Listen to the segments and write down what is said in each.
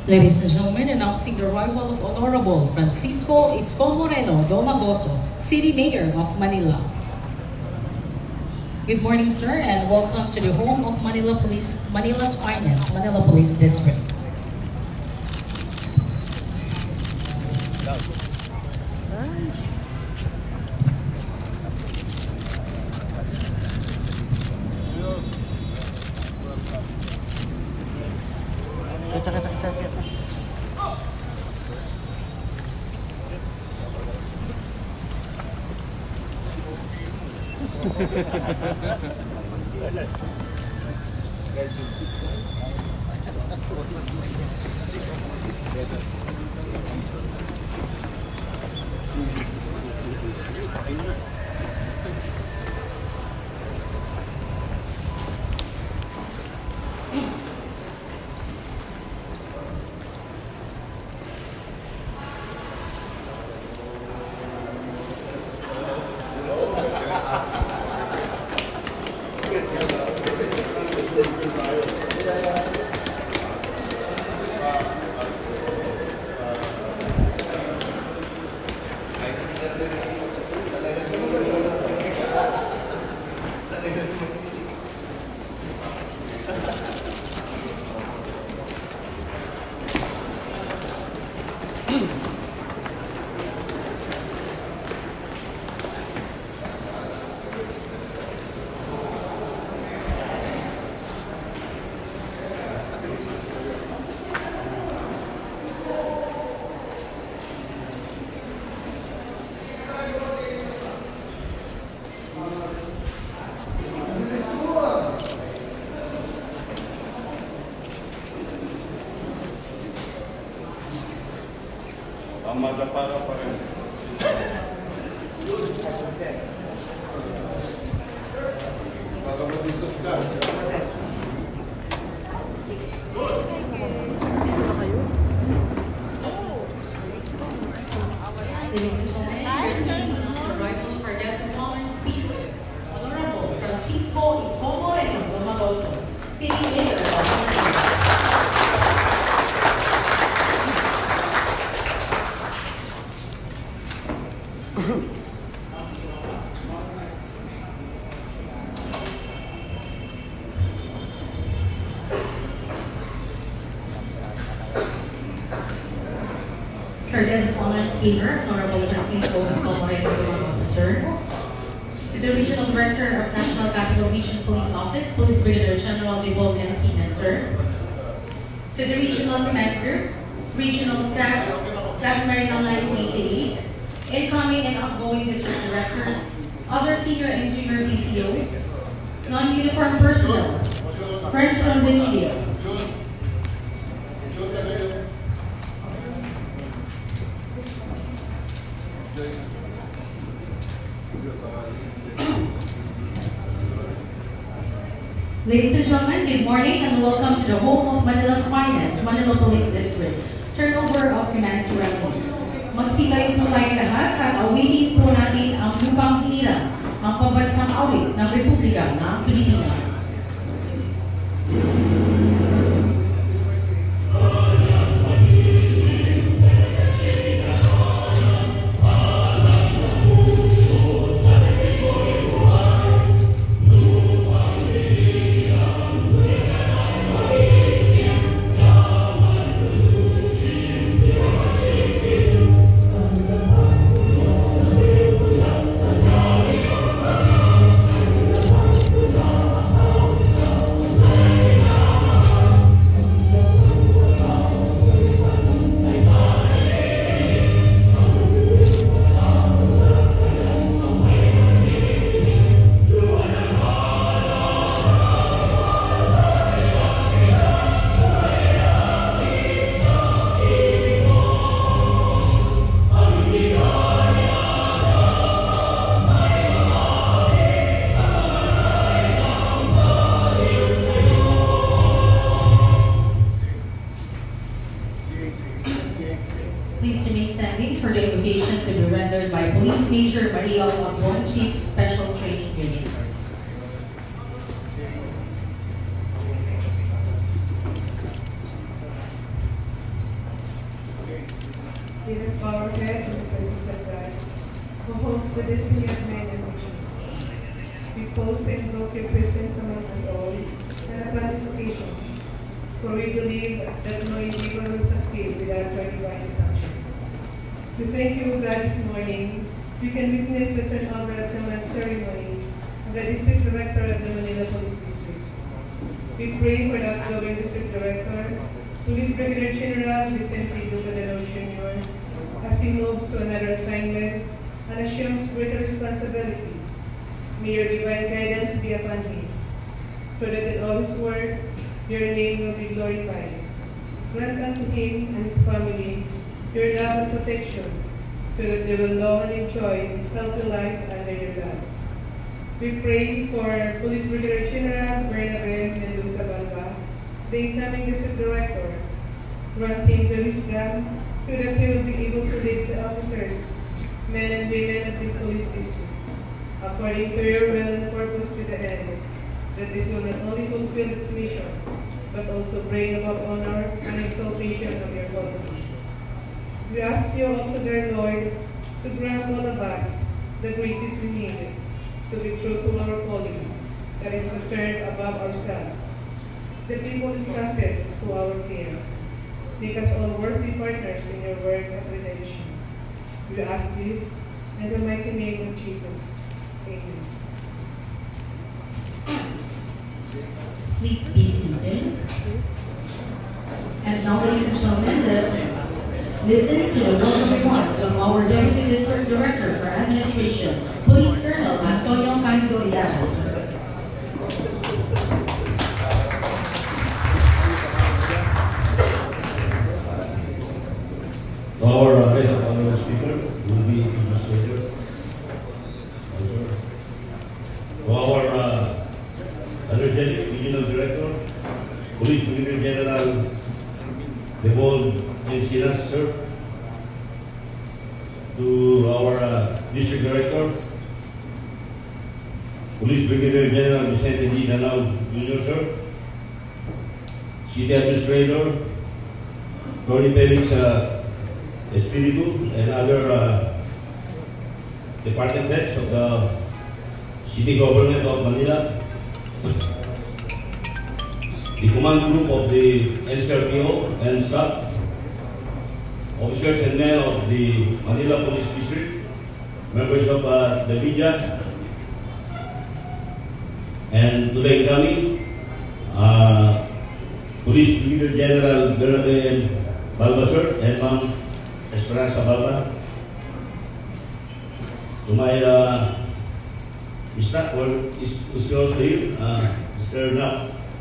Ladies and gentlemen, announcing the arrival of Honorable Francisco Isko Moreno Domagoso, City Mayor of Manila. Good morning, sir, and welcome to the home of Manila's finest, Manila Police District. Kita. Amada para pa rin. Para mag-discuss ka. Arrival for that moment, Honorable Francisco Isko Moreno Domagoso, City Mayor of Manila. Courteous Honor Speaker, Honorable Francisco Isko Moreno Domagoso, sir. To the Regional Director of National Capital Region Police Office, Police Brigadier General Devol M. sir. To the Regional Commander, Regional Staff Marine Line 88, incoming and outgoing District Director, other senior engineers CCOs, non-uniform personnel, friends from the media. Ladies and gentlemen, good morning and welcome to the home of Manila's finest, Manila Police District. Turnover of command ceremony. Magsigayon po tayong lahat at awitin po natin ang lupang hinirang, ang pambansang awit ng Republika ng Pilipinas. Please remain standing for the invocation to be rendered by Police Major Maria Aguon, Chief Special Training Unit. with his power head and the presence of God, who holds the destiny of men and nations. We pause to invoke your presence among us all, and upon this occasion, for we believe that no individual will succeed without your divine sanction. We thank you, God, this morning. We can witness the turnover of command ceremony of the District Director of the Manila Police District. We pray for the outgoing District Director, Police Brigadier General Vicente Dugadalo Jr., as he moves to another assignment and assumes greater responsibility. May your divine guidance be upon him, so that in all his work, your name will be glorified. Grant unto him and his family your love and protection, so that they will long and enjoy healthy life under your love. We pray for Police Brigadier General Bernabé Mendoza Balba, the incoming District Director. Grant him the wisdom, so that he will be able to lead the officers, men and women of this police district, according to your will and purpose to the end, that this will not only fulfill its mission, but also bring about honor and exaltation of your company. We ask you also, dear Lord, to grant all of us the graces we need to be true to our calling, that is concerned above ourselves, the people entrusted to our care. Make us all worthy partners in your work of redemption. We ask this in the mighty name of Jesus. Amen. Please be seated. And now, ladies and gentlemen, listen to the welcome remarks of our Deputy District Director for Administration, Police Colonel Antonio Candido Llanos. Our Vice Honorable Speaker will be Administrator. To our energetic Regional Director, Police Brigadier General Devol Encinas, sir. To our District Director, Police Brigadier General Vicente D. Danao Jr., sir. City Administrator, Tony Felix Espiritu, and other department heads of the City Government of Manila, the command group of the NCRPO and staff, officers and men of the Manila Police District, members of the media, and to the incoming Police Brigadier General Bernabé Balba, sir, and Ma'am Esperanza Balba. To my staff, is also here, Mr.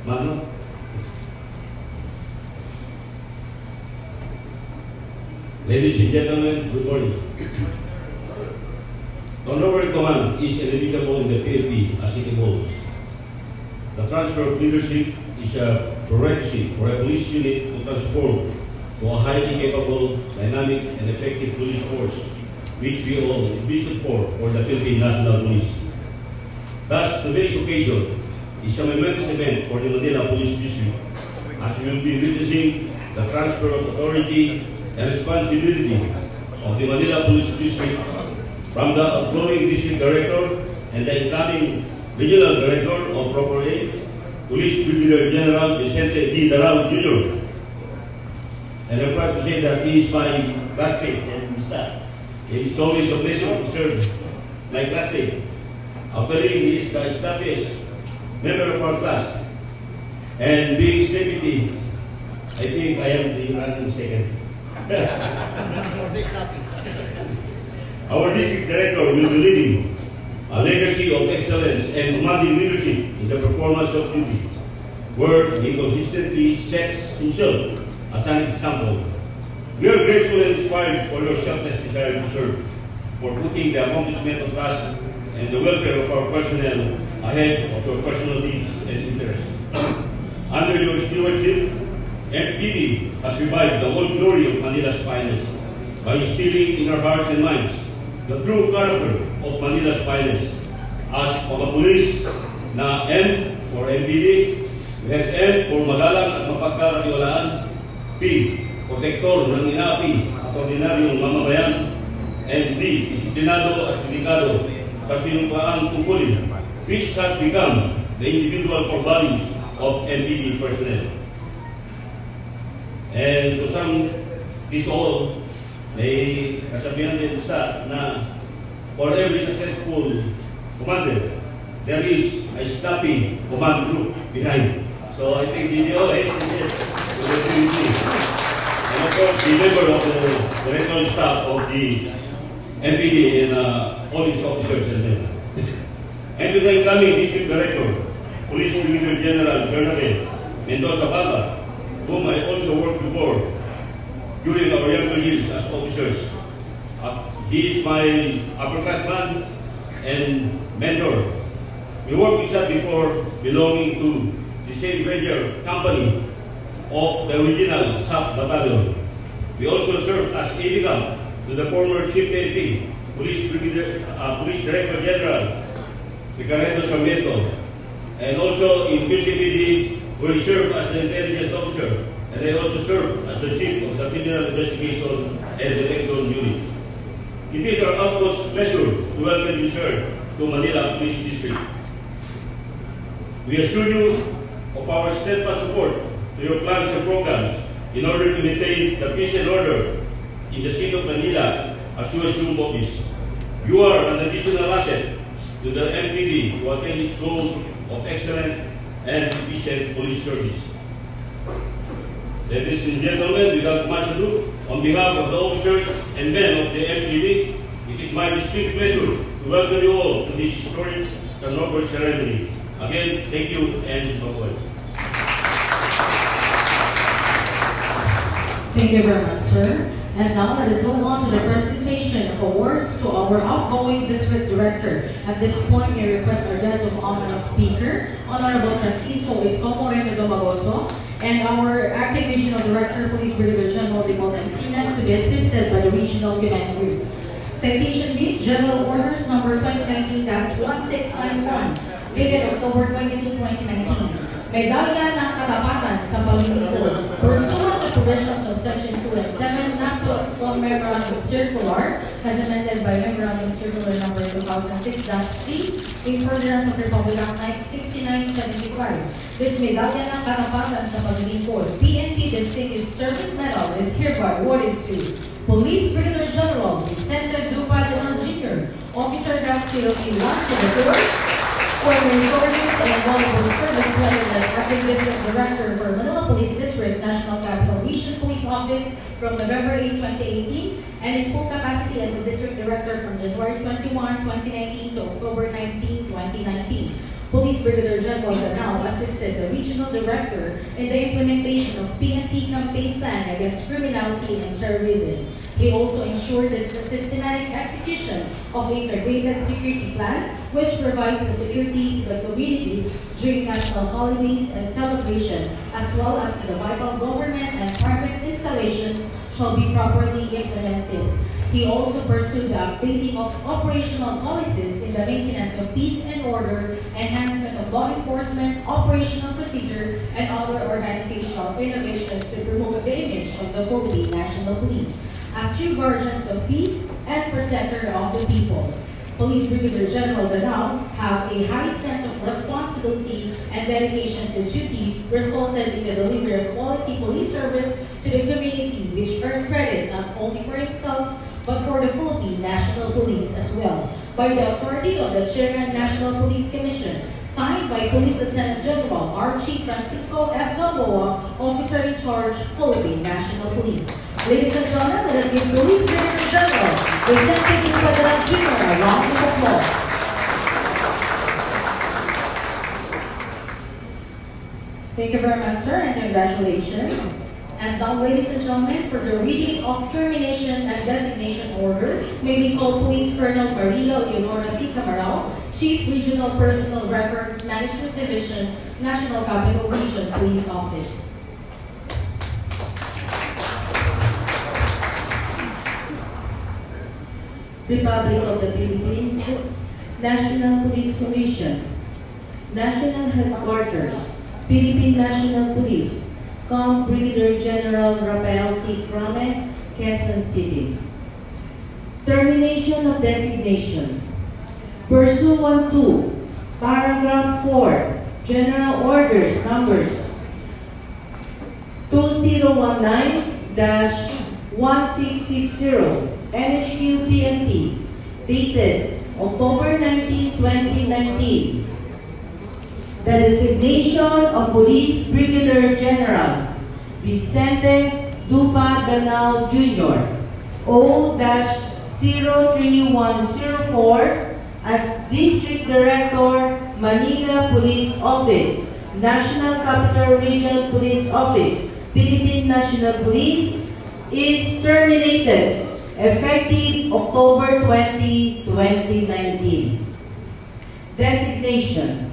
Magno. Ladies and gentlemen, good morning. Turnover command is inevitable in the PLP as it evolves. The transfer of leadership is a prerequisite for a police unit to transform to a highly capable, dynamic, and effective police force, which we all envision for the Philippine National Police. Thus, today's occasion is a momentous event for the Manila Police District, as we will be witnessing the transfer of authority and responsibility of the Manila Police District from the outgoing District Director and the incoming Regional Director of Proper A, Police Brigadier General Vicente D. Darao Jr. And I'm proud to say that he is my classmate and staff. It is always a pleasure to serve my classmate. Actually, he is the staffiest member of our class. And being his deputy, I think I am the ranking second. Our district director will be leading a legacy of excellence and commanding leadership in the performance of duty, where he consistently sets himself as an example. We are grateful and inspired for your selfless desire to serve, for putting the accomplishment of us and the welfare of our personnel ahead of your personal needs and interests. Under your stewardship, NPD has revived the old glory of Manila's finest by instilling in our hearts and minds the true character of Manila's finest. As mga police na M for NPD, we have M for magalang at mapagkakatiwalaan, P, protector ng inaapi at ordinaryong disiplinado at delikado sa sinumpaang tungkulin, which has become the individual core values of MPD personnel. And to sum this all, may kasabihan din sa na for every successful commander, there is a snappy command group behind. So I think the DOS is the community. And of course, the member of the directorial staff of the MPD and all its officers and men. And to the incoming District Director, Police Brigadier General Bernabé Mendoza Baga, whom I also worked before during our younger years as officers. He is my upperclassman and mentor. We worked with him before belonging to the same Ranger Company of the original SAP Battalion. We also served as aide-de-camp to the former Chief AD, Police Director General Ricardo Sarmiento, and also in QCPD, where he served as an intelligence officer, and I also served as the Chief of the Criminal Investigation and Detection Unit. It is our utmost pleasure to welcome you, sir, to Manila Police District. We assure you of our steadfast support to your plans and programs in order to maintain the peace and order in the city of Manila as you assume office. You are an additional asset to the MPD to attain its goal of excellent and efficient police service. Ladies and gentlemen, without much ado, on behalf of the officers and men of the MPD, it is my distinct pleasure to welcome you all to this historic turnover ceremony. Again, thank you and bye-bye. Thank you very much, sir. And now let us move on to the presentation of awards to our outgoing district director. At this point, we request our guest of honor speaker, Honorable Francisco Isko Moreno, and our acting regional director, Police Brigadier General Dibol Encinas, to be assisted by the regional command group. Citation reads General Orders Number 2019-1691, dated October 22, 2019. Medalya ng Katapatan sa Paglilingkod. Pursuant to provisions of Section 2 and 7, NAPTO Memorandum Circular, as amended by Memorandum Circular Number 2006-3, in furtherance of Republic Act 6975. This Medalya ng Katapatan sa Paglilingkod, PNP Distinguished Service Medal, is hereby awarded to Police Brigadier General Vicente Dupa de Leon Jr., Officer Draft 031 to the Court, for the resources and invaluable service rendered as acting district director for Manila Police District, National Capital Region Police Office from November 8, 2018, and in full capacity as the district director from January 21, 2019 to October 19, 2019. Police Brigadier General Danao assisted the regional director in the implementation of PNP campaign plan against criminality and terrorism. He also ensured the systematic execution of the integrated security plan, which provides the security to the communities during national holidays and celebration, as well as to the vital government and private installations shall be properly implemented. He also pursued the updating of operational policies in the maintenance of peace and order, enhancement of law enforcement, operational procedure, and other organizational innovations to promote the image of the Philippine National Police as true guardians of peace and protector of the people. Police Brigadier General Danao have a high sense of responsibility and dedication to duty, resulted in the delivery of quality police service to the community, which earned credit not only for himself, but for the Philippine National Police as well, by the authority of the Chairman National Police Commission, signed by Police Lieutenant General Archie Francisco F. Gamboa, Officer in Charge, Philippine National Police. Ladies and gentlemen, let us give Police Brigadier General Vicente Dupa de Leon Jr. a round of applause. Thank you very much, sir, and congratulations. And now, ladies and gentlemen, for the reading of termination and designation order, may we call Police Colonel Maria Leonora C. Camarao, Chief Regional Personnel Records Management Division, National Capital Region Police Office. Republic of the Philippines, National Police Commission, National Headquarters, Philippine National Police, Com Brigadier General Rafael T. Crame, Quezon City. Termination of designation. Pursuant to Paragraph 4, General Orders Numbers 2019-1660, NHQ-PNP, dated October 19, 2019. The designation of Police Brigadier General Vicente Dupa Danao Jr. O-03104 as District Director, Manila Police Office, National Capital Regional Police Office, Philippine National Police, is terminated effective October 20, 2019. Designation.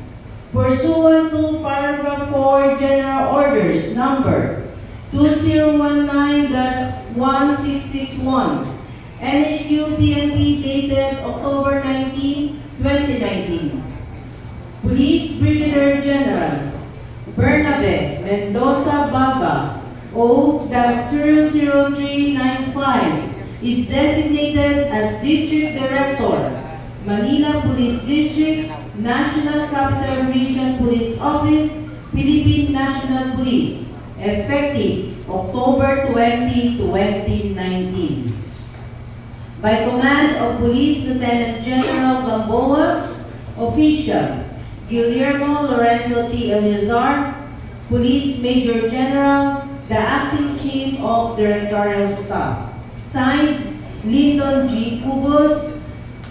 Pursuant to Paragraph 4 General Orders Number 2019-1661, NHQ-PNP dated October 19, 2019. Police Brigadier General Bernabe Mendoza Baba O-00395 is designated as District Director, Manila Police District, National Capital Region Police Office, Philippine National Police, effective October 20, 2019. By command of Police Lieutenant General Gamboa, Official Guillermo Lorenzo T. Eleazar, Police Major General, the Acting Chief of Directorial Staff. Signed, Lyndon G. Cubos,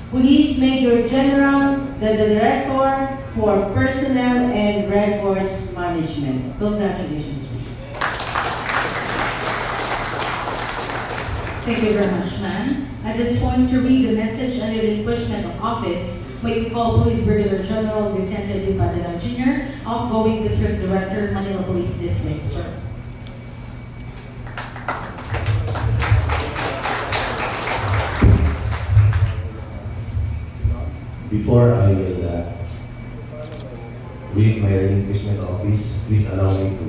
Police Major General, the Director for Personnel and Records Management. Congratulations. Thank you very much, ma'am. At this point, to read the message and relinquishment of office, may we call Police Brigadier General Vicente D. Padilla Jr., outgoing District Director, Manila Police District, sir. Before I will read my relinquishment of office, please allow me to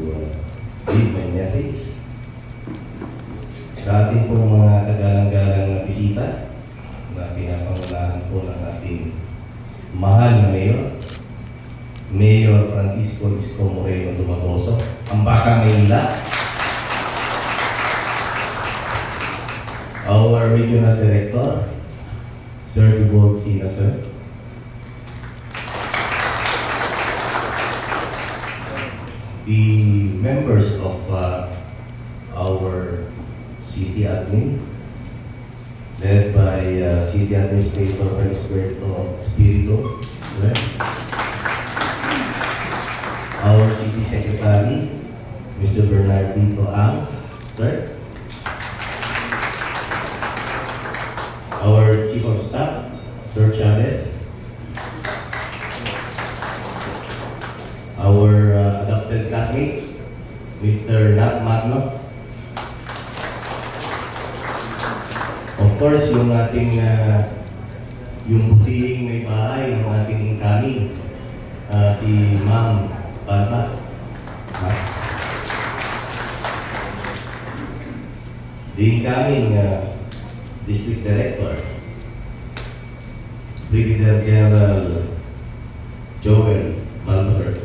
read my message. Sa ating pong mga kagalang-galang na bisita, na pinapangunahan po ng ating mahal na Mayor Francisco Isko Moreno Dumagoso, ang Baka Manila, our Regional Director, Sir Dubog Sina, sir, the members of our city admin, led by City Administrator Felisberto Espiritu, our City Secretary, Mr. Bernardino Ang, sir, our Chief of Staff, Sir Chavez, our adopted classmate, Mr. Nat Magno, of course, yung ating yung butihing may bahay ng ating incoming, si Ma'am Banta. The incoming District Director, Brigadier General Joel Balbazar.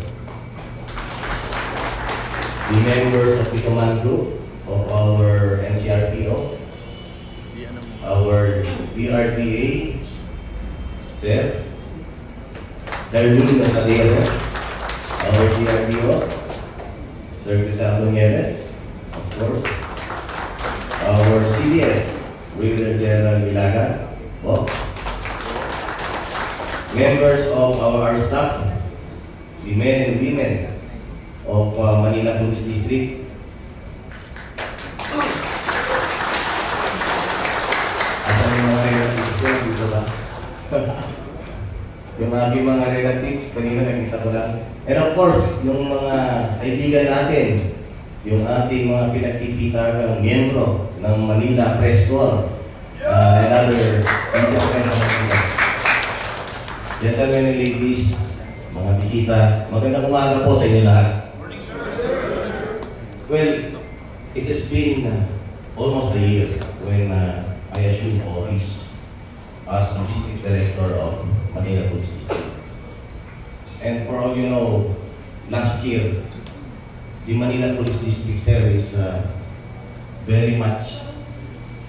The members of the command group of our NCRPO, our BRTA, Sir Darwin Natalino, our BRPO, Sir Crisaldo Nieves, of course, our CDS, Brigadier General Ilaga, members of our staff, the men and women of Manila Police District, yung aking mga relatives, kanina nakita ko lang. And of course, yung mga kaibigan natin, yung ating mga pinagkikita miyembro ng Manila Press Corps, and other gentlemen and ladies, mga bisita, magandang umaga po sa inyo lahat. Well, it has been almost a year when I assumed office Manila Police District sir is very much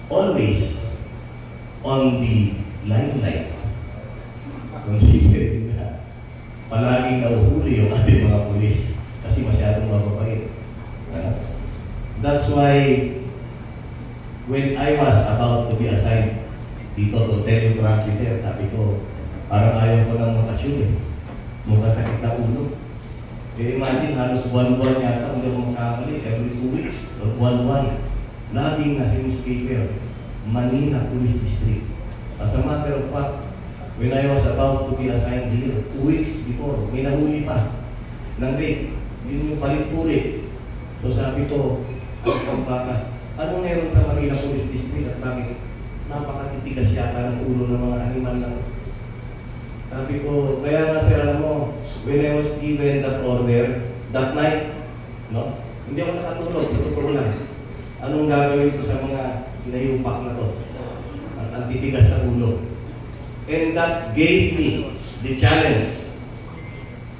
always on the limelight. Considering na palaging nauhuli yung ating mga pulis kasi masyadong mababait. That's why when I was about to be assigned dito to tell you frankly sir, sabi ko, parang ayaw ko ng makasyon eh. Mukhang sakit na ulo. Eh imagine, halos buwan-buwan yata, kung di ako makamali, every 2 weeks, or buwan-buwan, laging nasa newspaper, Manila Police District. As a matter of fact, when I was about to be assigned here, 2 weeks before, may nahuli pa ng rape. Yun yung palit-pulit. So sabi ko, ano meron sa Manila Police District at bakit napakatitigas yata ng ulo ng mga animal lang? Sabi ko, kaya nga sir, alam mo, when I was given that order, that night, no? Hindi ako nakatulog, sa totoo lang. Anong gagawin ko sa mga inayupak na to? Ang titigas na ulo. And that gave me the challenge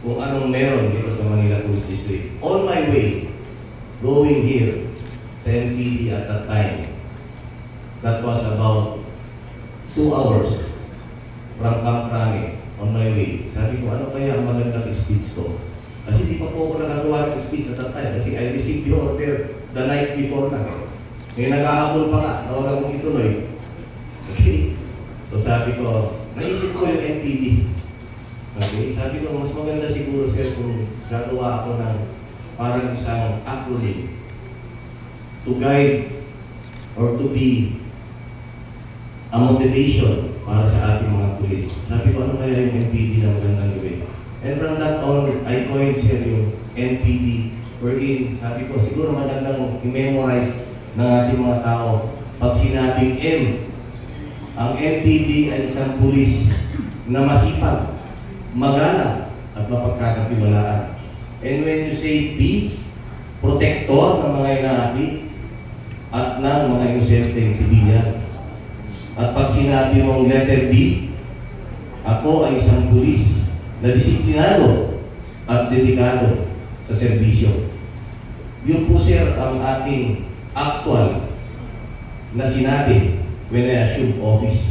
kung anong meron dito sa Manila Police District. On my way, going here sa MPD at that time, that was about 2 hours from Camp Rame on my way. Sabi ko, ano kaya ang magandang speech ko? Kasi di pa po ako nakagawa ng speech at that time kasi I received the order the night before na. May nag-ahabol pa nga, nawala kong ituloy. Okay? So sabi ko, naisip ko yung MPD. Okay? Sabi ko, mas maganda siguro sir kung gagawa ako ng parang isang acronym to guide or to be a motivation para sa ating mga pulis. Sabi ko, ano kaya yung NPD na magandang gawin? And from that on, I coined siya yung NPD wherein, sabi ko, siguro magandang i-memorize ng ating mga tao pag sinabing M. Ang NPD ay isang pulis na masipag, magana, at mapagkakatiwalaan. And when you say B, protector ng mga inaati at ng mga inosenteng sibilyan. At pag sinabi mong letter B, ako ay isang pulis na disiplinado at dedikado sa serbisyo. Yun po sir ang ating actual na sinabi when I assumed office.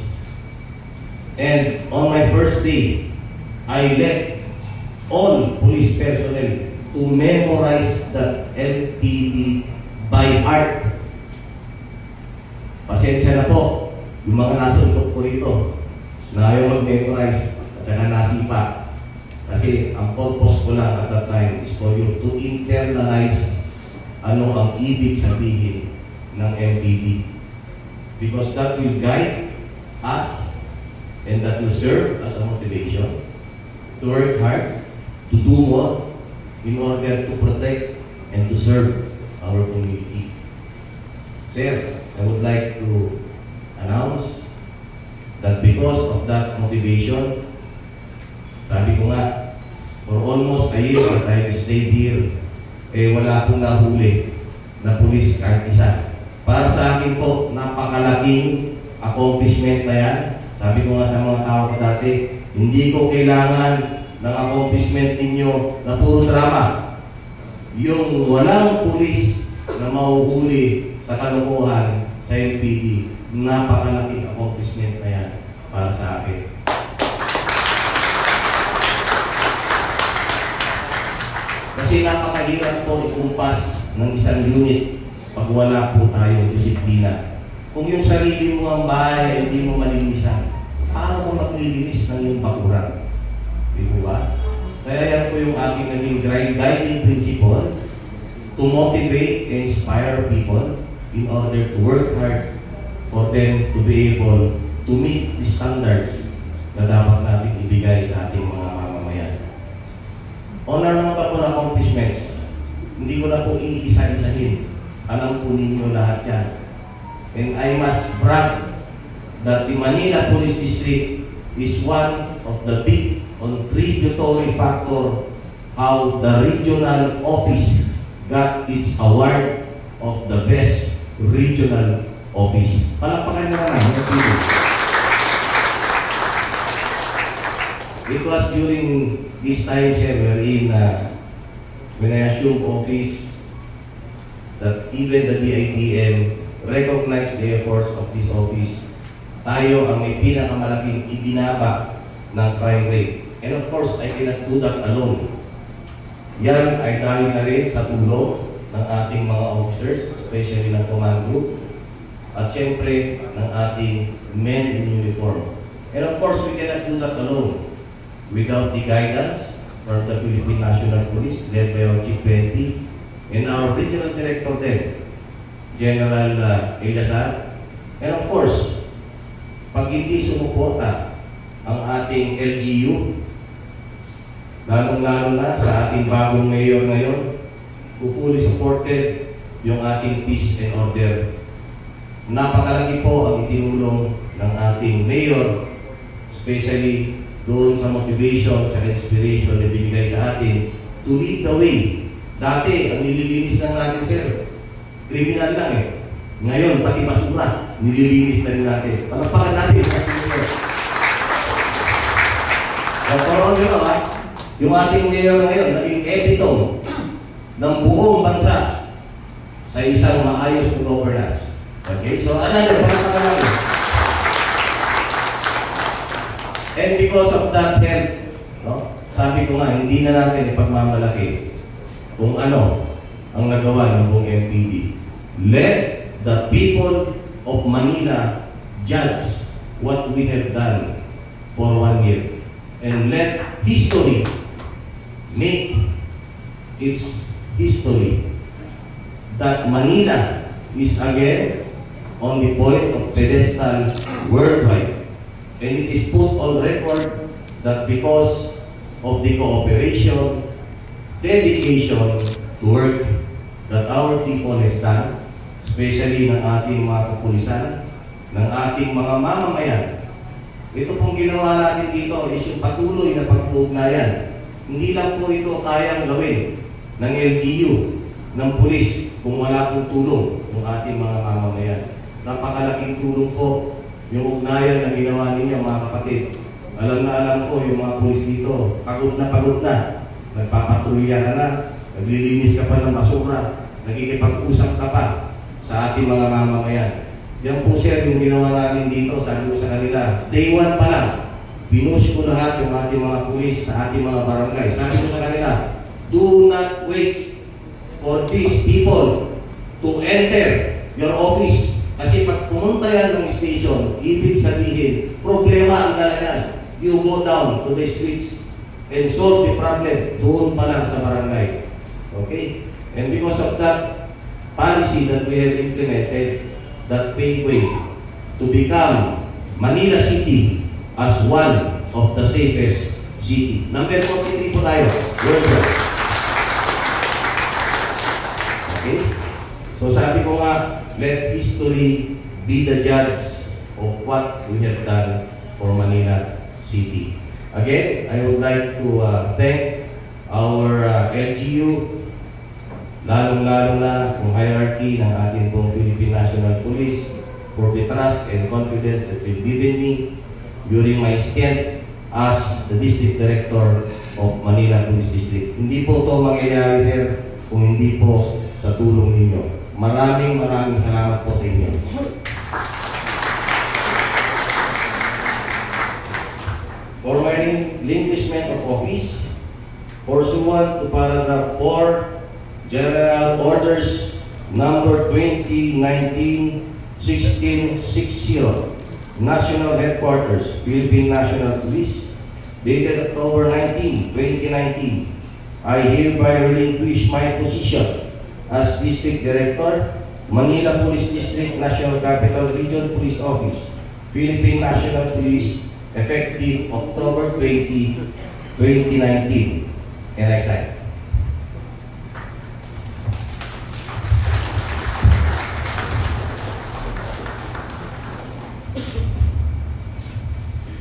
And on my first day, I let all police personnel to memorize the LPD by heart. Pasensya na po, yung mga nasuntok ko rito na ayaw mag-memorize at saka nasipa. Kasi ang purpose ko lang at that time is for you to internalize ano ang ibig sabihin ng MPD. Because that will guide us and that will serve as a motivation to work hard, to do more in order to protect and to serve our community. Sir, I would like to announce that because of that motivation, sabi ko nga, for almost a year that I stayed here, wala akong nahuli na pulis kahit isa. Para sa akin po, napakalaking accomplishment na yan. Sabi ko nga sa mga tao ko dati, hindi ko kailangan ng accomplishment ninyo na puro drama. Yung walang pulis na mahuhuli sa kalokohan sa LPD, napakalaking accomplishment na yan para sa akin. Kasi napakahirap po ikumpas ng isang unit pag wala po tayong disiplina. Kung yung sarili mo ang bahay hindi mo malinisan, paano kung maglilinis ng iyong bakuran? Di ba? Kaya yan po yung aking naging guiding principle to motivate and inspire people in order to work hard for them to be able to meet the standards na dapat natin ibigay sa ating mga mamamayan. Honor ng pa po na accomplishments, hindi ko na po iisa-isahin. Alam po ninyo lahat yan. And I must brag that the Manila Police District is one of the big contributory factor how the regional office got its award of the best regional office. Palakpakan nyo naman. It was during this time, sir, wherein when I assumed office, that even the DITM recognize the efforts of this office. Tayo ang may pinakamalaking ibinaba ng crime rate. And of course, I cannot do that alone. Yan ay dahil na rin sa tulong ng ating mga officers, especially ng command group, at syempre ng ating men in uniform. And of course, we cannot do that alone without the guidance from the Philippine National Police, led by our Chief 20, and our Regional Director then, General Eliasar. And of course, pag hindi sumuporta ang ating LGU, lalong-lalo na sa ating bagong mayor ngayon, fully supported yung ating peace and order. Napakalaki po ang itinulong ng ating mayor, especially doon sa motivation, sa inspiration na binigay sa atin to lead the way. Dati, ang nililinis lang natin, sir, kriminal lang eh. Ngayon, pati basura, nililinis na rin natin. Palapakan natin sa mayor. Karoon nyo ha, yung ating mayor ngayon, naging epitome ng buong bansa sa isang maayos na governance. Okay, so another, palapakan natin. And because of that help, no, sabi ko nga, hindi na natin ipagmamalaki kung ano ang nagawa ng buong MPD. Let the people of Manila judge what we have done for 1 year. And let history make its history that Manila is again on the point of pedestal worldwide. And it is put on record that because of the cooperation, dedication to work that our people has done, especially ng ating mga kapulisan, ng ating mga mamamayan. Ito pong ginawa natin dito is yung patuloy na pag-uugnayan. Hindi lang po ito kayang gawin ng LGU, ng pulis, kung wala pong tulong ng ating mga mamamayan. Napakalaking tulong po yung ugnayan na ginawa ninyo, mga kapatid. Alam na alam ko, yung mga pulis dito, pagod na. Nagpapatulya ka na, naglilinis ka pa ng basura, nagkikipag-usap ka pa sa ating mga mamamayan. Yan po, sir, yung ginawa natin dito, sabi ko sa kanila, day 1 pa lang, pinush ko lahat yung ating mga pulis sa ating mga barangay. Sabi ko sa kanila, do not wait for these people to enter your office. Kasi pag pumunta yan ng station, ibig sabihin, problema ang dalagan. You go down to the streets and solve the problem doon pa lang sa barangay. Okay? And because of that policy that we have implemented, that paved way to become Manila City as one of the safest city. Number 43 po tayo. Worldwide. Okay? So sabi ko nga, let history be the judge of what we have done for Manila City. Again, I would like to thank our LGU, lalong-lalo na yung hierarchy ng ating pong Philippine National Police for the trust and confidence that they've given me during my stint as the District Director of Manila Police District. Hindi po ito mangyayari, sir, kung hindi po sa tulong ninyo. Maraming salamat po sa inyo. For my relinquishment of office, pursuant to paragraph 4, General Orders number 2019-1660, National Headquarters, Philippine National Police, dated October 19, 2019, I hereby relinquish my position as District Director, Manila Police District, National Capital Region Police Office, Philippine National Police, effective October 20, 2019. And I sign.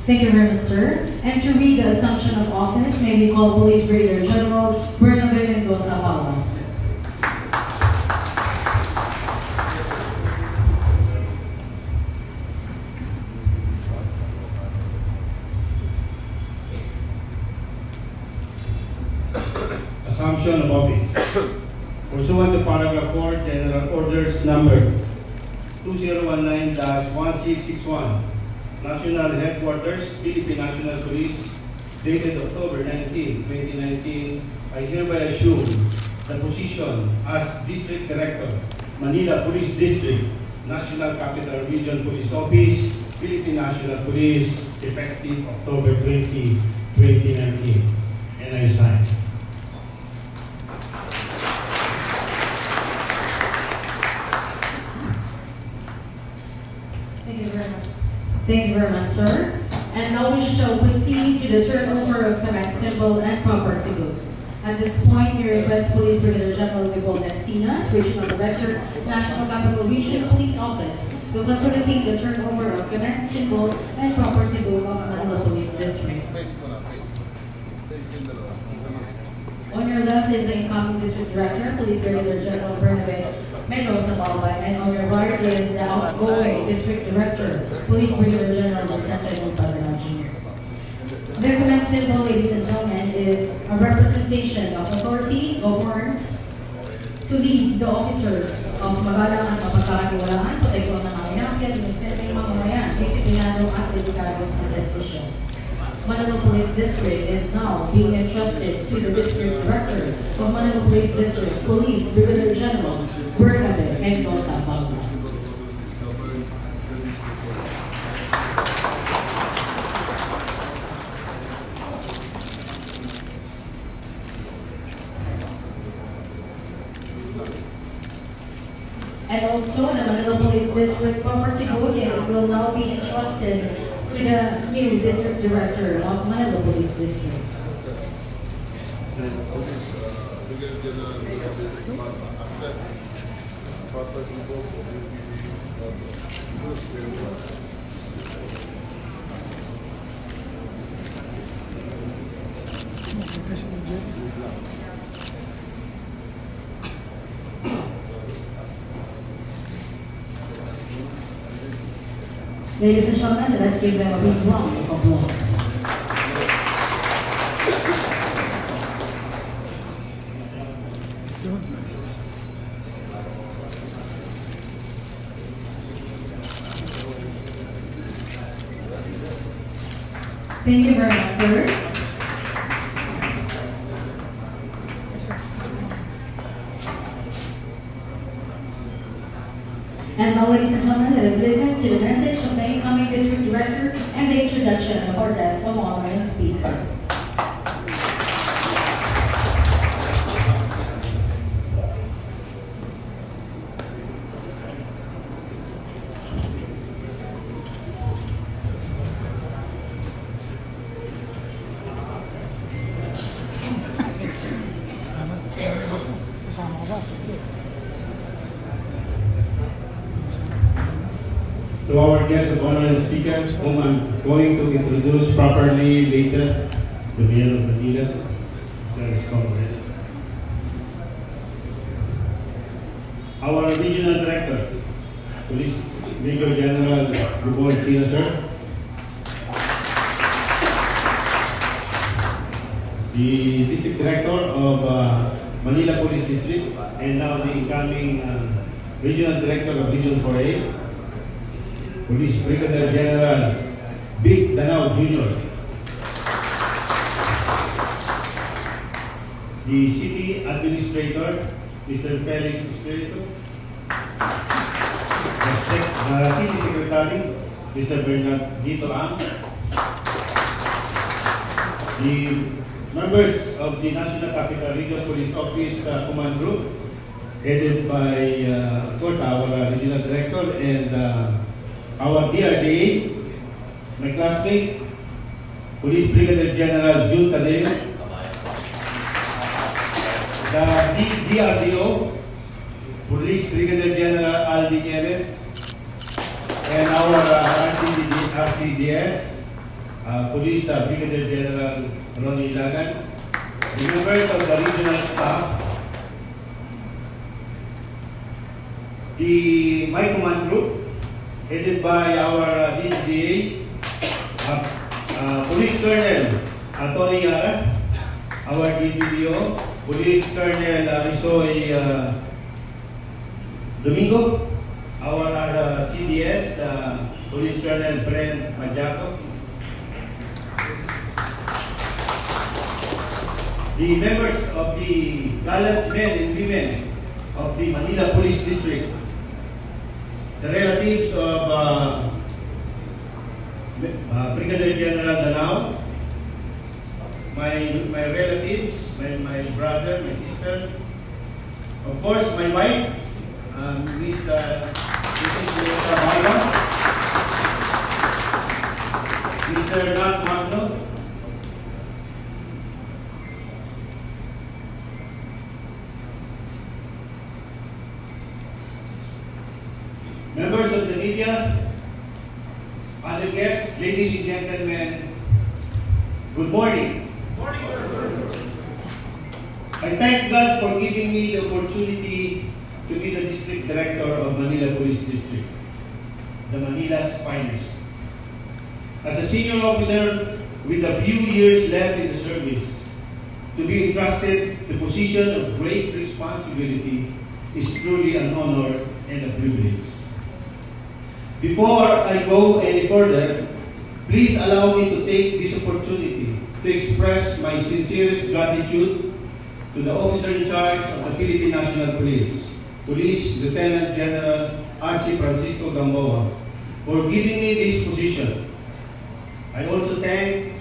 Thank you very much, sir. And to read the assumption of office, may we call Police Brigadier General Bernabe Mendoza Palmas. Assumption of office. Pursuant to paragraph 4, General Orders number 2019-1661, National Headquarters, Philippine National Police, dated October 19, 2019, I hereby assume the position as District Director, Manila Police District, National Capital Region Police Office, Philippine National Police, effective October 20, 2019. And I sign. Thank you very much. Thank you very much, sir. And now we shall proceed to the turnover of command symbol and property book. At this point, we request Police Brigadier General Vivol Encinas, Regional Director, National Capital Region Police Office, to facilitate the turnover of command symbol and property book of Manila Police District. Face mo na, face. Face yung dalawa. On your left is the incoming District Director, Police Brigadier General Bernabé Mendoza Balbay, and on your right is the outgoing District Director, Police Brigadier General Vicente Montalban Jr. The command symbol, ladies and gentlemen, is a representation of authority, governed to lead the officers of magalang at mapagkakatiwalaan, protektuhan ng mga inakit, inosenteng mamamayan, disiplinado at dedikado sa servisyo. Manila Police District is now being entrusted to the District Director of Manila Police District, Police Brigadier General Bernabé Mendoza Balbay. And also, the Manila Police District property book will now be entrusted to the new District Director of Manila Police District. Bigyan din na accept. Property book will be used very well. Ladies and gentlemen, let's give them a big round of applause. Thank you very much, sir. And now, ladies and gentlemen, let us listen to the message of the incoming District Director and the introduction of our guest of honor and speaker. To our guest of honor and speaker, whom I'm going to introduce properly later, the Mayor of Manila, Sir Isko Moreno. Our Regional Director, Police Major General Vivol Encinas, sir. The District Director of Manila Police District, and now the incoming Regional Director of Region 4A, Police Brigadier General Big Danao Jr. The City Administrator, Mr. Felix Espiritu. The City Secretary, Mr. Bernardito Ang. The members of the National Capital Region Police Office Command Group, headed by, of course, our Regional Director and our DRDA, my classmate, Police Brigadier General Jun Tadeo, the DRDO, Police Brigadier General Aldi Eres, and our RCDS, Police Brigadier General Ronnie Lagan, the members of the regional staff, my command group, headed by our DGA, Police Colonel Tony Yara, our DPDO, Police Colonel Risoy Domingo, our CDS, Police Colonel Brent Majaco, the members of the gallant men and women of the Manila Police District, the relatives of Brigadier General Danao, my relatives, my brother, my sister, of course my wife, Mrs. Maida, Mr. Nat Magno, members of the media, other guests, ladies and gentlemen, good morning. I thank God for giving me the opportunity to be the District Director of Manila Police District, the Manila's finest. As a senior officer with a few years left in the service, to be entrusted the position of great responsibility is truly an honor and a privilege. Before I go any further, please allow me to take this opportunity to express my sincerest gratitude to the officer in charge of the Philippine National Police, Police Lieutenant General Archie Francisco Gamboa, for giving me this position. I also thank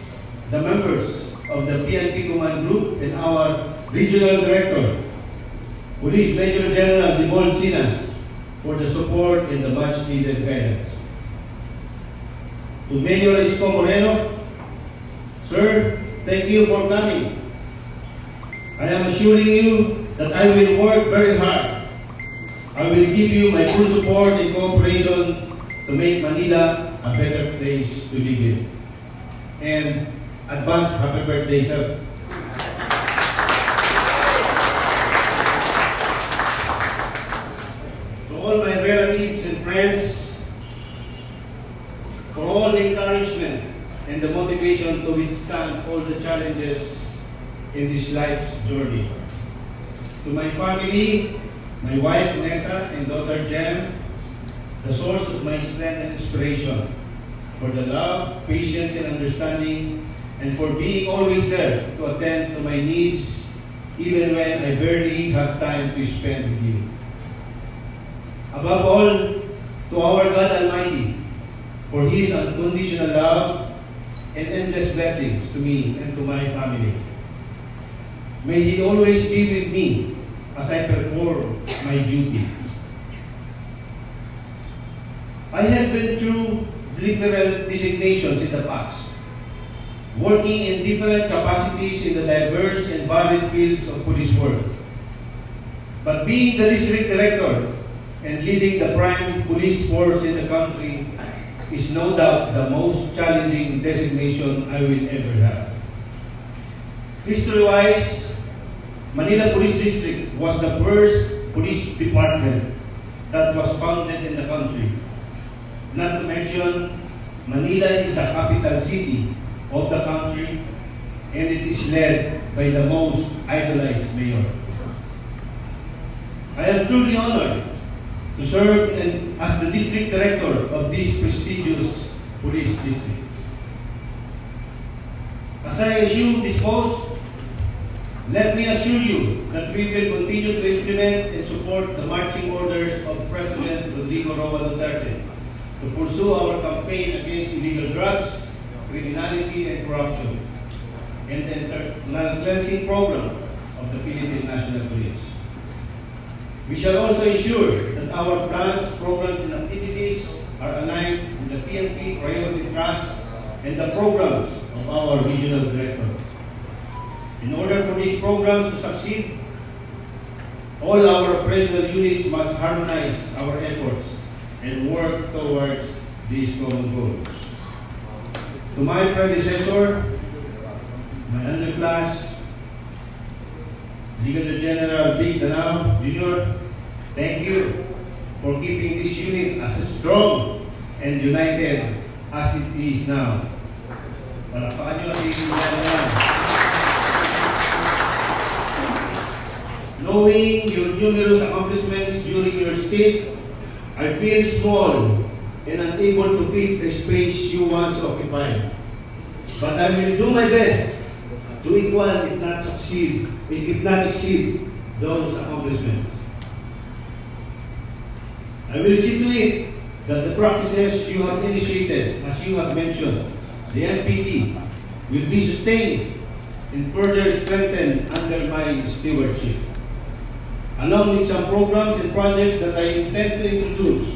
the members of the PNP Command Group and our Regional Director, Police Major General Dimol Sinas, for the support and the much needed guidance. To Mayor Isko Moreno, sir, thank you for coming. I am assuring you that I will work very hard. I will give you my full support and cooperation to make Manila a better place to live in. And advance happy birthday, sir. To all my relatives and friends, for all the encouragement and the motivation to withstand all the challenges in this life's journey. To my family, my wife Nessa and daughter Jem, the source of my strength and inspiration, for the love, patience, and understanding, and for being always there to attend to my needs, even when I barely have time to spend with you. Above all, to our God Almighty, for His unconditional love and endless blessings to me and to my family. May He always be with me as I perform my duty. I have been through different designations in the past, working in different capacities in the diverse and varied fields of police work. But being the district director and leading the prime police force in the country is no doubt the most challenging designation I will ever have. History-wise, Manila Police District was the first police department that was founded in the country. Not to mention, Manila is the capital city of the country, and it is led by the most idolized mayor. I am truly honored to serve as the district director of this prestigious police district. As I assume this post, let me assure you that we will continue to implement and support the marching orders of President Rodrigo Roa Duterte to pursue our campaign against illegal drugs, criminality, and corruption, and the internal cleansing program of the Philippine National Police. We shall also ensure that our plans, programs, and activities are aligned with the PNP Priority Trust and the programs of our regional director. In order for these programs to succeed, all our operational units must harmonize our efforts and work towards these common goals. To my predecessor, my underclass, Brigadier General Big Danao Jr., thank you for keeping this unit as strong and united as it is now. Palakpakan nyo ang Brigadier General. Knowing your numerous accomplishments during your stay, I feel small and unable to fit the space you once occupied. But I will do my best to equal, if not exceed, those accomplishments. I will see to it that the practices you have initiated, as you have mentioned, the MPD, will be sustained and further strengthened under my stewardship, along with some programs and projects that I intend to introduce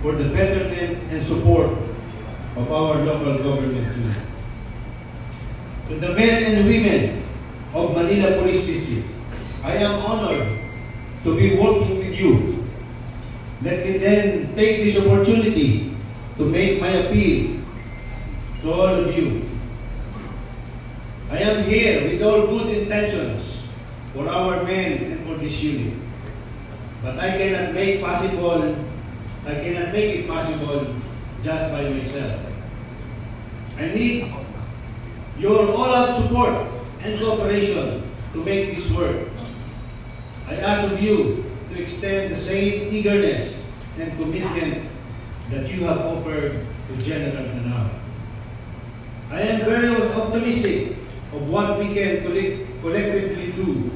for the betterment and support of our local government too. To the men and women of Manila Police District, I am honored to be working with you. Let me then take this opportunity to make my appeal to all of you. I am here with all good intentions for our men and for this unit. But I cannot make it possible just by myself. I need your all-out support and cooperation to make this work. I ask of you to extend the same eagerness and commitment that you have offered to General Danao. I am very optimistic of what we can collectively do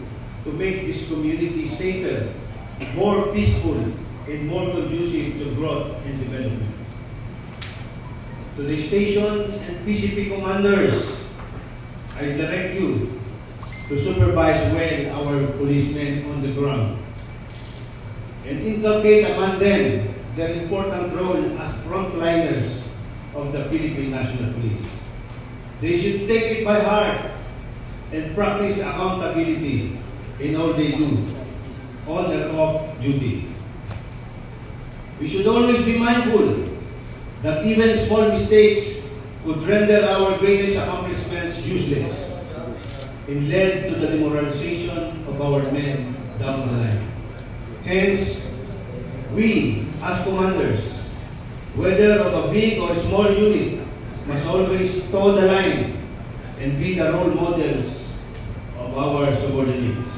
to make this community safer, more peaceful, and more conducive to growth and development. To the station and PCP commanders, I direct you to supervise well our policemen on the ground and inculcate among them their important role as frontliners of the Philippine National Police. They should take it by heart and practice accountability in all they do, on and off duty. We should always be mindful that even small mistakes could render our greatest accomplishments useless and lead to the demoralization of our men down the line. Hence, we as commanders, whether of a big or small unit, must always toe the line and be the role models of our subordinates.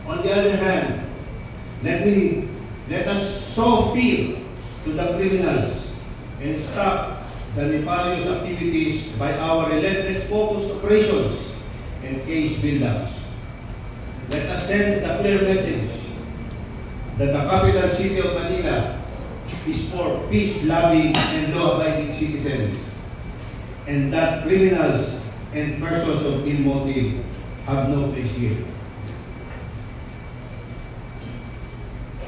On the other hand, let us sow fear to the criminals and stop the nefarious activities by our relentless focused operations and case build-ups. Let us send a clear message that the capital city of Manila is for peace-loving and law-abiding citizens, and that criminals and persons of ill motive have no place here.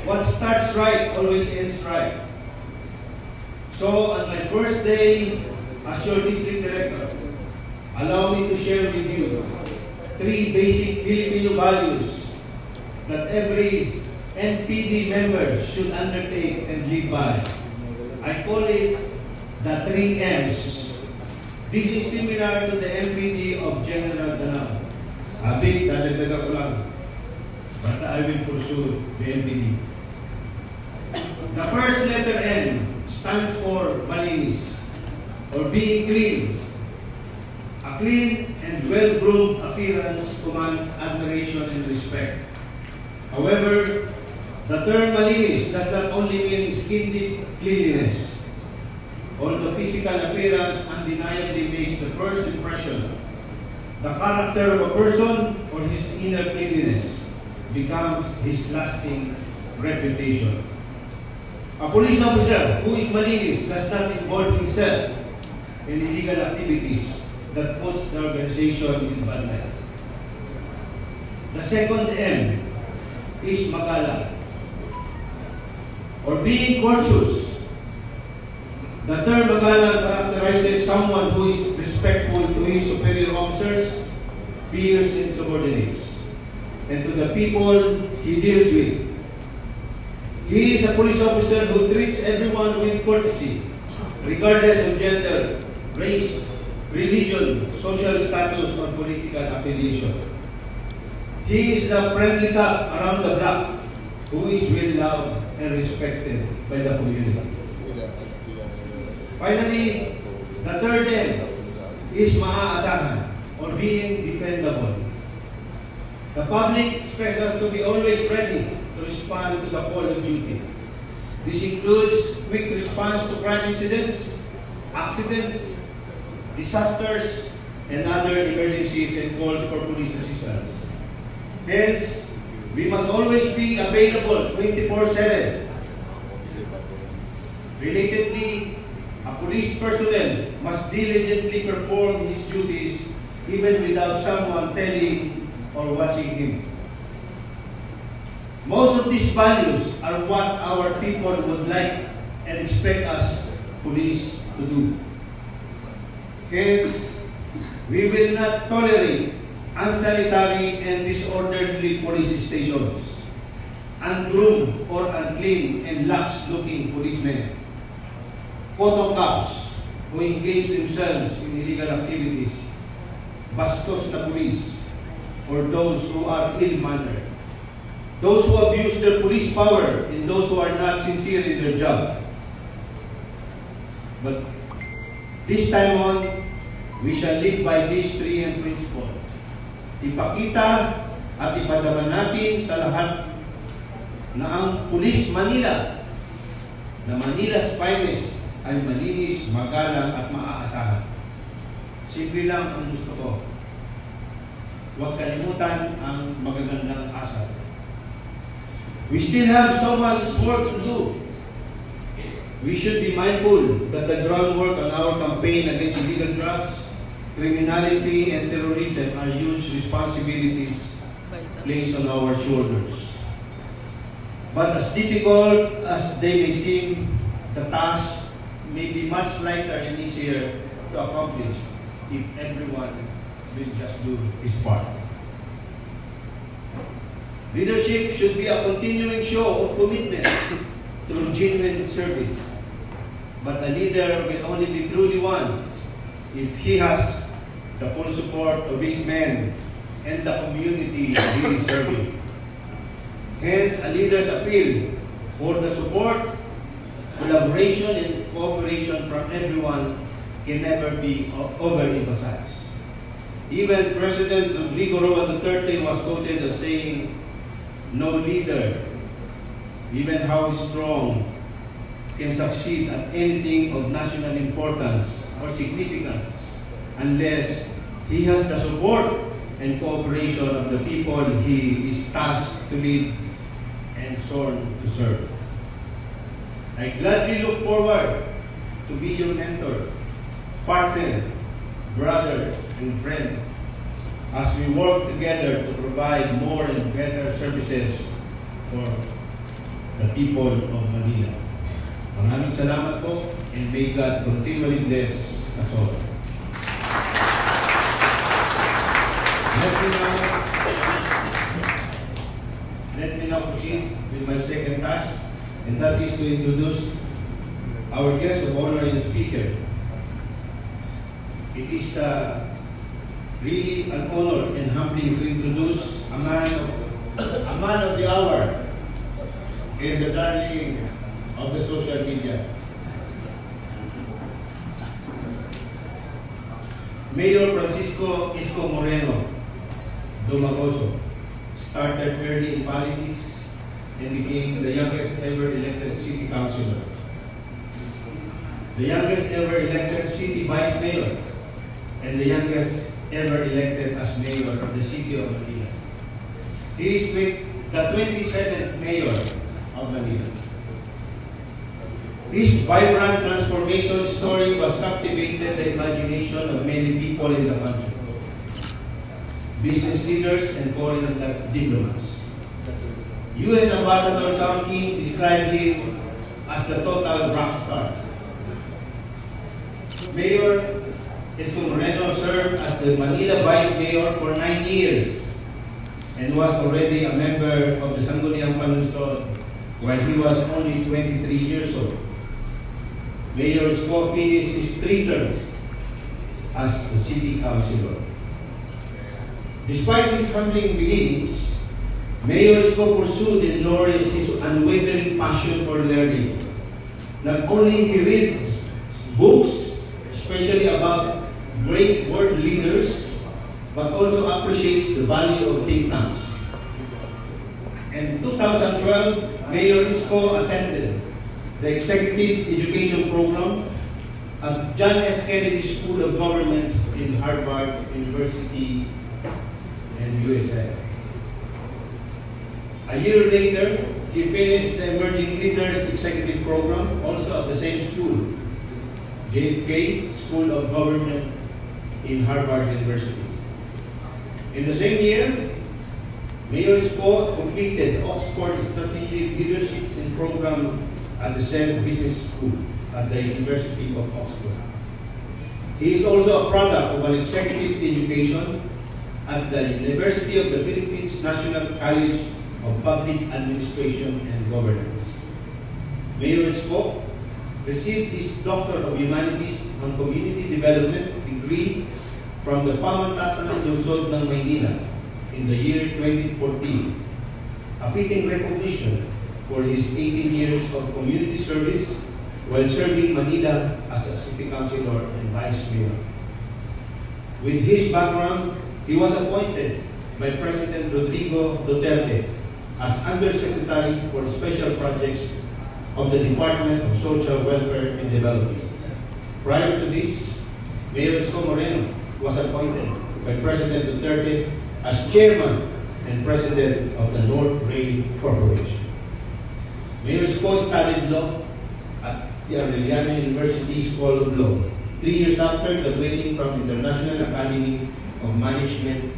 What starts right always ends right. So, on my first day as your district director, allow me to share with you 3 basic Filipino values that every NPD member should undertake and live by. I call it the 3 M's. This is similar to the MPD of General Danao. Habit, dadagdagan ko lang. But I will pursue the MPD. The first letter M stands for malinis, or being clean. A clean and well-groomed appearance commands admiration and respect. However, the term malinis does not only mean skin deep cleanliness. Although physical appearance undeniably makes the first impression, the character of a person or his inner cleanliness becomes his lasting reputation. A police officer who is malinis does not involve himself in illegal activities that puts the organization in bad light. The second M is magalang, or being courteous. The term magalang characterizes someone who is respectful to his superior officers, peers, and subordinates, and to the people he deals with. He is a police officer who treats everyone with courtesy, regardless of gender, race, religion, social status, or political affiliation. He is the friendly cop around the block who is well loved and respected by the community. Finally, the third M is maaasahan, or being dependable. The public expects us to be always ready to respond to the call of duty. This includes quick response to crime incidents, accidents, disasters, and other emergencies and calls for police assistance. Hence, we must always be available 24/7. Relatedly, a police personnel must diligently perform his duties even without someone telling or watching him. Most of these values are what our people would like and expect us police to do. Hence, we will not tolerate unsanitary and disorderly police stations, ungroomed or unclean and lax-looking policemen, photo cops who engage themselves in illegal activities, bastos na police, or those who are ill-mannered, those who abuse their police power, and those who are not sincere in their job. But this time on, we shall live by these three principles. Ipakita at ipadama natin sa lahat na ang Pulis Manila, na Manila's finest, ay malinis, magalang at maaasahan. Simple lang ang gusto ko. Huwag kalimutan ang magagandang asal. We still have so much work to do. We should be mindful that the groundwork on our campaign against illegal drugs, criminality, and terrorism are huge responsibilities placed on our shoulders. But as difficult as they may seem, the task may be much lighter and easier to accomplish if everyone will just do his part. Leadership should be a continuing show of commitment through genuine service. But a leader will only be truly one if he has the full support of his men and the community he is serving. Hence, a leader's appeal for the support, collaboration, and cooperation from everyone can never be overemphasized. Even President Rodrigo Roa Duterte was quoted as saying, "No leader, even how strong, can succeed at anything of national importance or significance unless he has the support and cooperation of the people he is tasked to lead and sworn to serve." I gladly look forward to be your mentor, partner, brother, and friend as we work together to provide more and better services for the people of Manila. Maraming salamat po, and may God continually bless us all. Let me now proceed with my second task, and that is to introduce our guest of honor and speaker. It is really an honor and humbling to introduce a man of the hour and the darling of the social media. Mayor Francisco Isko Moreno Dumagoso started early in politics and became the youngest ever elected city councilor, the youngest ever elected city vice mayor, and the youngest ever elected as mayor of the city of Manila. He is the 27th mayor of Manila. His vibrant transformation story was captivated the imagination of many people in the country, business leaders and foreign diplomats. U.S. Ambassador Sam King described him as the total rock star. Mayor Isko Moreno served as the Manila Vice Mayor for 9 years and was already a member of the Sangguniang Panunsod when he was only 23 years old. Mayor Isko finished his 3 terms as the city councilor. Despite his humbling beginnings, Mayor Isko pursued and nourished his unwavering passion for learning. Not only he reads books, especially about great world leaders, but also appreciates the value of think tanks. In 2012, Mayor Isko attended the Executive Education Program at John F. Kennedy School of Government in Harvard University in USA. A year later, he finished the Emerging Leaders Executive Program, also at the same school, JFK School of Government in Harvard University. In the same year, Mayor Isko completed Oxford Strategic Leadership Program at the same business school at the University of Oxford. He is also a product of an executive education at the University of the Philippines National College of Public Administration and Governance. Mayor Isko received his Doctor of Humanities and Community Development degree from the Pamantasan Lungsod ng Maynila in the year 2014, a fitting recognition for his 18 years of community service while serving Manila as a city councilor and vice mayor. With his background, he was appointed by President Rodrigo Duterte as Undersecretary for Special Projects of the Department of Social Welfare and Development. Prior to this, Mayor Isko Moreno was appointed by President Duterte as Chairman and President of the North Rail Corporation. Mayor Isko studied law at the Aureliana University School of Law, 3 years after graduating from International Academy of Management